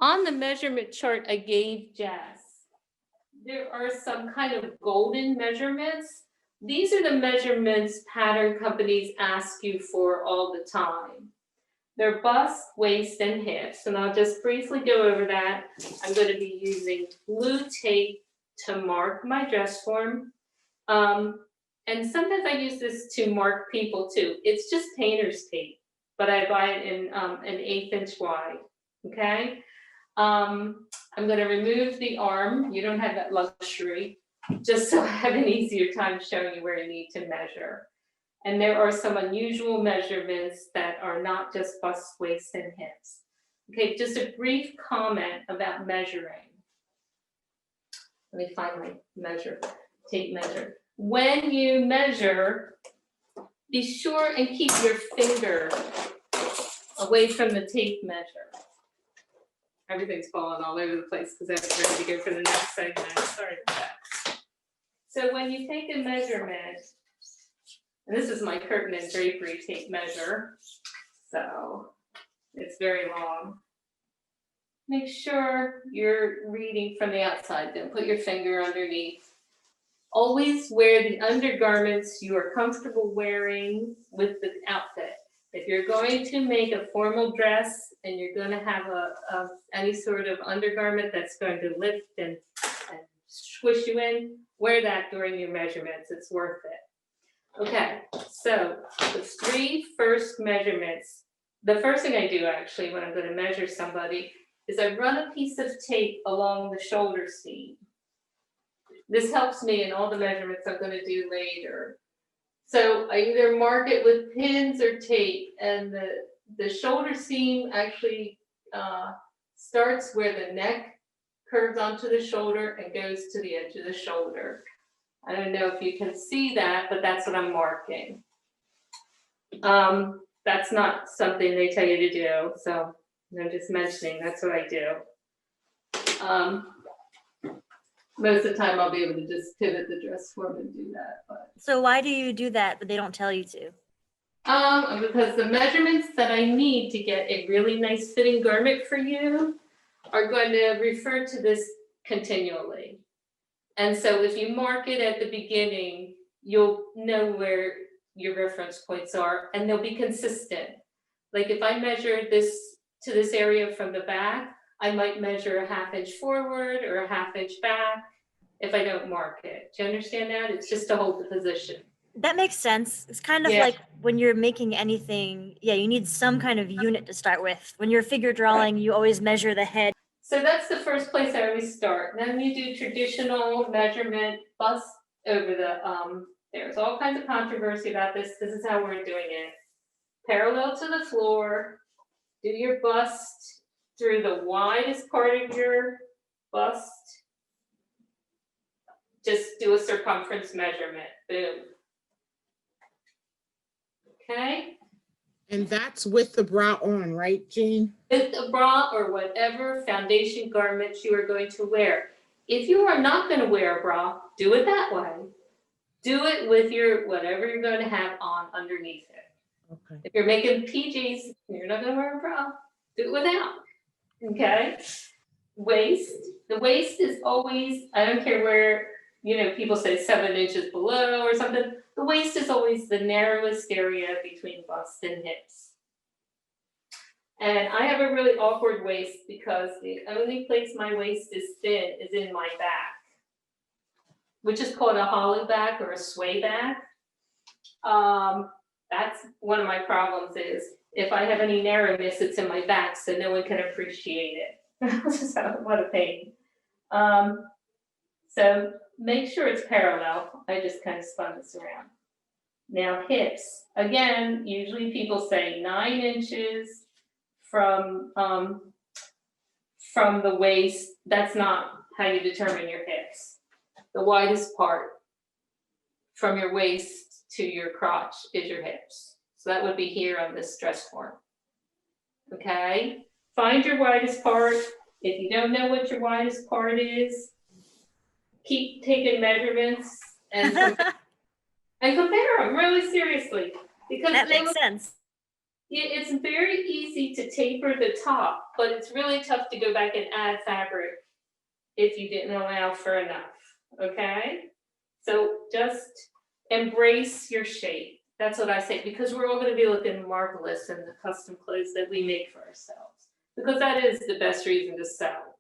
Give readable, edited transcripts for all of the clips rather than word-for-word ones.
on the measurement chart I gave Jess, there are some kind of golden measurements. These are the measurements pattern companies ask you for all the time. They're bust, waist, and hips, and I'll just briefly go over that. I'm going to be using blue tape to mark my dress form. And sometimes I use this to mark people too. It's just painter's tape, but I buy it in an 1/8 inch wide, okay? I'm going to remove the arm. You don't have that luxury, just so I have an easier time showing you where you need to measure. And there are some unusual measurements that are not just bust, waist, and hips. Okay, just a brief comment about measuring. Let me find my tape measure. When you measure, be sure and keep your finger away from the tape measure. Everything's falling all over the place because I'm ready to go for the next segment. Sorry about that. So when you take a measurement, and this is my curtain and drapery tape measure, so it's very long. Make sure you're reading from the outside. Don't put your finger underneath. Always wear the undergarments you are comfortable wearing with the outfit. If you're going to make a formal dress and you're going to have any sort of undergarment that's going to lift and squish you in, wear that during your measurements. It's worth it. Okay, so the 3 first measurements. The first thing I do actually when I'm going to measure somebody is I run a piece of tape along the shoulder seam. This helps me in all the measurements I'm going to do later. So I either mark it with pins or tape, and the shoulder seam actually starts where the neck curves onto the shoulder and goes to the edge of the shoulder. I don't know if you can see that, but that's what I'm marking. That's not something they tell you to do, so I'm just mentioning that's what I do. Most of the time I'll be able to just pivot the dress form and do that. But so why do you do that, but they don't tell you to? Because the measurements that I need to get a really nice fitting garment for you are going to refer to this continually. And so if you mark it at the beginning, you'll know where your reference points are, and they'll be consistent. Like if I measure this to this area from the back, I might measure a 1/2 inch forward or a 1/2 inch back if I don't mark it. Do you understand that? It's just to hold the position. That makes sense. It's kind of like when you're making anything, you need some kind of unit to start with. When you're figure drawing, you always measure the head. So that's the first place I always start. Then you do traditional measurement, bust over the, there's all kinds of controversy about this. This is how we're doing it. Parallel to the floor, do your bust through the widest part of your bust. Just do a circumference measurement, boom. Okay? And that's with the bra on, right, Jean? With the bra or whatever foundation garments you are going to wear. If you are not going to wear a bra, do it that way. Do it with your whatever you're going to have on underneath it. Okay. If you're making PJs, you're not going to wear a bra. Do it without. Okay? Waist. The waist is always, I don't care where, people say 7 inches below or something. The waist is always the narrowest area between bust and hips. And I have a really awkward waist because the only place my waist is thin is in my back, which is called a hollow back or a sway back. That's one of my problems is if I have any narrowness, it's in my back, so no one can appreciate it. So what a pain. So make sure it's parallel. I just kind of spun this around. Now hips, again, usually people say 9 inches from the waist. That's not how you determine your hips. The widest part from your waist to your crotch is your hips. So that would be here on this dress form. Okay, find your widest part. If you don't know what your widest part is, keep taking measurements and compare them really seriously. Because that makes sense. It's very easy to taper the top, but it's really tough to go back and add fabric if you didn't allow for enough, okay? So just embrace your shape. That's what I say, because we're all gonna be looking marvelous in the custom clothes that we make for ourselves, because that is the best reason to sell,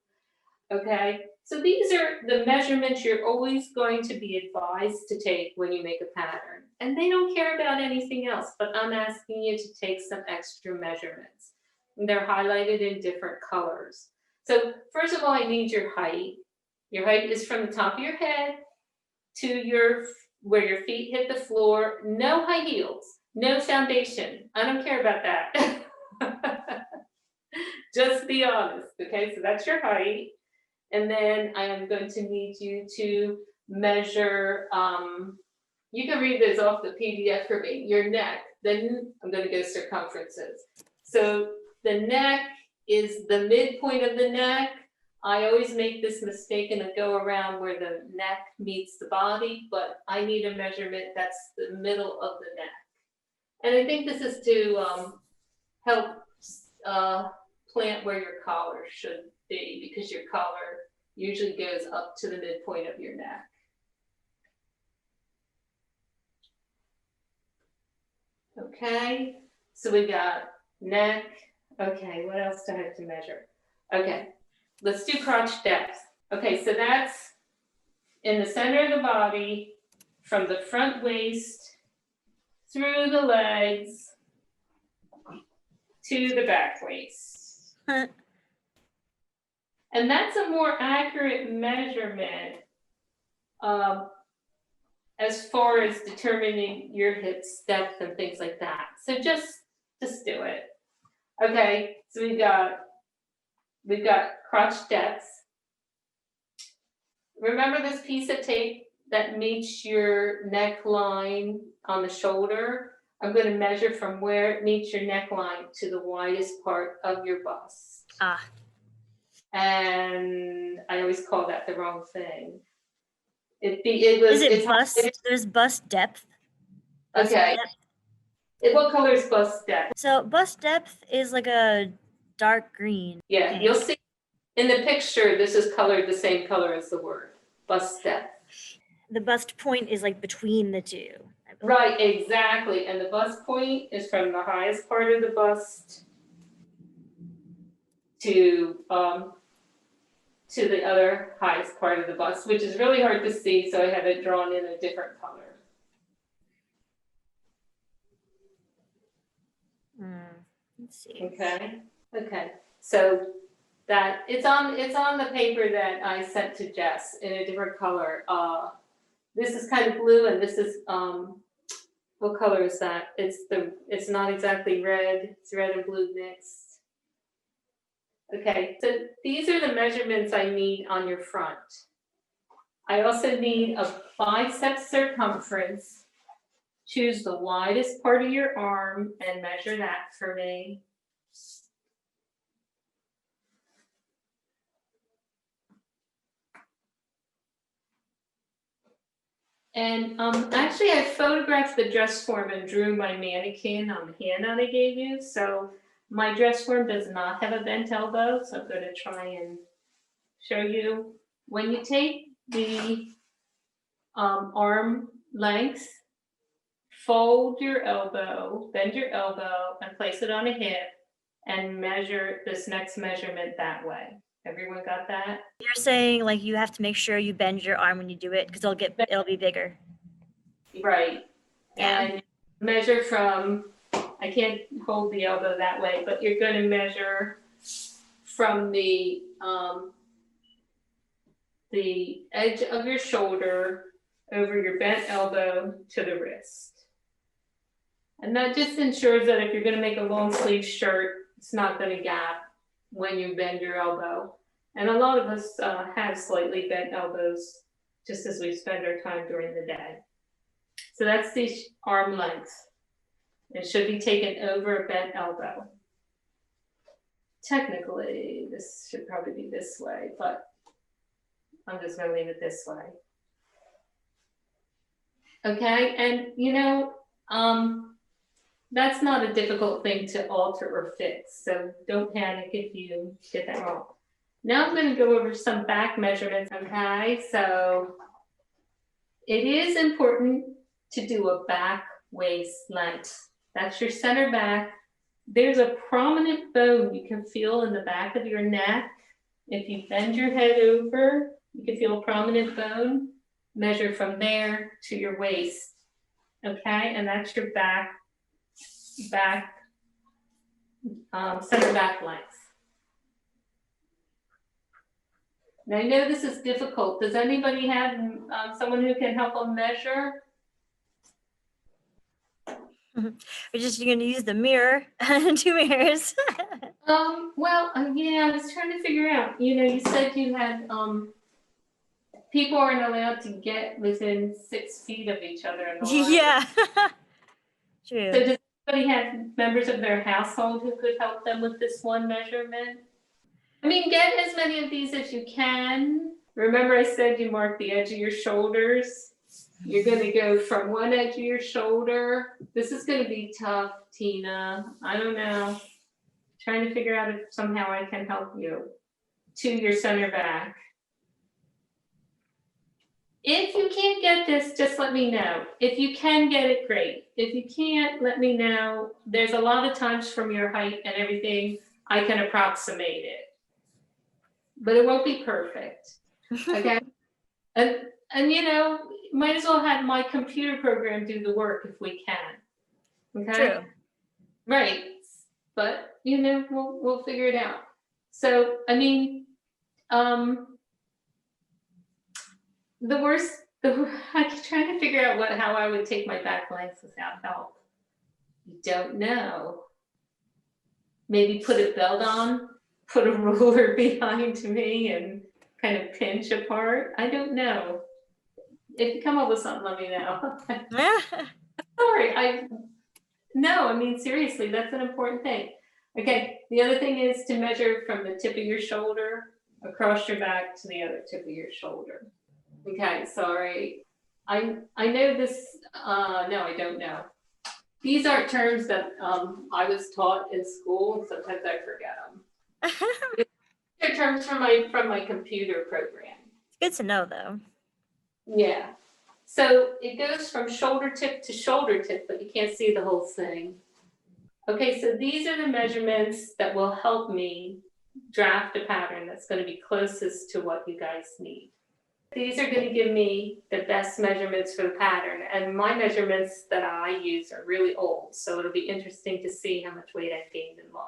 okay? So these are the measurements you're always going to be advised to take when you make a pattern. And they don't care about anything else, but I'm asking you to take some extra measurements. And they're highlighted in different colors. So first of all, I need your height. Your height is from the top of your head to where your feet hit the floor. No high heels, no foundation. I don't care about that. Just be honest, okay? So that's your height. And then I am going to need you to measure, you can read this off the PDF for me, your neck. Then I'm going to go circumferences. So the neck is the midpoint of the neck. I always make this mistake and I go around where the neck meets the body, but I need a measurement that's the middle of the neck. And I think this is to help plant where your collar should be, because your collar usually goes up to the midpoint of your neck. Okay, so we got neck. Okay, what else do I have to measure? Okay, let's do crotch depth. Okay, so that's in the center of the body, from the front waist, through the legs, to the back waist. And that's a more accurate measurement as far as determining your hips depth and things like that. So just do it. Okay, so we've got crotch depth. Remember this piece of tape that meets your neckline on the shoulder? I'm going to measure from where it meets your neckline to the widest part of your bust. And I always call that the wrong thing. There's bust depth. Okay. What color is bust depth? So bust depth is like a dark green. Yeah, pink. You'll see in the picture, this is colored the same color as the word, bust depth. The bust point is like between the two. Right, exactly. And the bust point is from the highest part of the bust to the other highest part of the bust, which is really hard to see, so I have it drawn in a different color. Let's see. Okay. So that it's on the paper that I sent to Jess in a different color. This is kind of blue, and this is what color is that? It's not exactly red. It's red and blue mixed. Okay, so these are the measurements I need on your front. I also need a bicep circumference. Choose the widest part of your arm and measure that for me. And actually I photographed the dress form and drew my mannequin on the handout I gave you. So my dress form does not have a bent elbow, so I'm going to try and show you. When you take the arm length, fold your elbow, bend your elbow, and place it on a hip, and measure this next measurement that way. Everyone got that? You're saying like you have to make sure you bend your arm when you do it because it'll be bigger. Right. Yeah. And measure from, I can't hold the elbow that way, but you're going to measure from the edge of your shoulder over your bent elbow to the wrist. And that just ensures that if you're going to make a long sleeve shirt, it's not going to gap when you bend your elbow. And a lot of us have slightly bent elbows just as we spend our time during the day. So that's the arm length. It should be taken over a bent elbow. Technically, this should probably be this way, but I'm just going to leave it this way. Okay, and That's not a difficult thing to alter or fix, so don't panic if you get that wrong. Now I'm gonna go over some back measurements, okay? So it is important to do a back waist length. That's your center back. There's a prominent bone you can feel in the back of your neck. If you bend your head over, you can feel a prominent bone. Measure from there to your waist, okay? And that's your center back length. Now I know this is difficult. Does anybody have someone who can help them measure? We're just going to use the mirror, 2 mirrors. Yeah, I was trying to figure out, you said you had, people aren't allowed to get within 6 feet of each other in the line. Yeah. So True. does anybody have members of their household who could help them with this one measurement? I mean, get as many of these as you can. Remember I said you mark the edge of your shoulders? You're gonna go from one edge of your shoulder. This is gonna be tough, Tina. I don't know. Trying to figure out if somehow I can help you. To your center back. If you can't get this, just let me know. If you can get it, great. If you can't, let me know. There's a lot of times from your height and everything, I can approximate it. But it won't be perfect, okay? and might as well have my computer program do the work if we can, okay? True. Right, but we'll figure it out. So I mean, I'm trying to figure out how I would take my back length without help. You don't know. Maybe put a belt on, put a ruler behind me and kind of pinch apart. I don't know. If you come up with something, let me know. Sorry, I mean, seriously, that's an important thing. Okay, the other thing is to measure from the tip of your shoulder across your back to the other tip of your shoulder. Okay, sorry. I know this, no, I don't know. These aren't terms that I was taught in school, and sometimes I forget them. They're terms from my computer program. It's good to know, though. Yeah. So it goes from shoulder tip to shoulder tip, but you can't see the whole thing. Okay, so these are the measurements that will help me draft a pattern that's going to be closest to what you guys need. These are going to give me the best measurements for the pattern, and my measurements that I use are really old, so it'll be interesting to see how much weight I've gained and lost.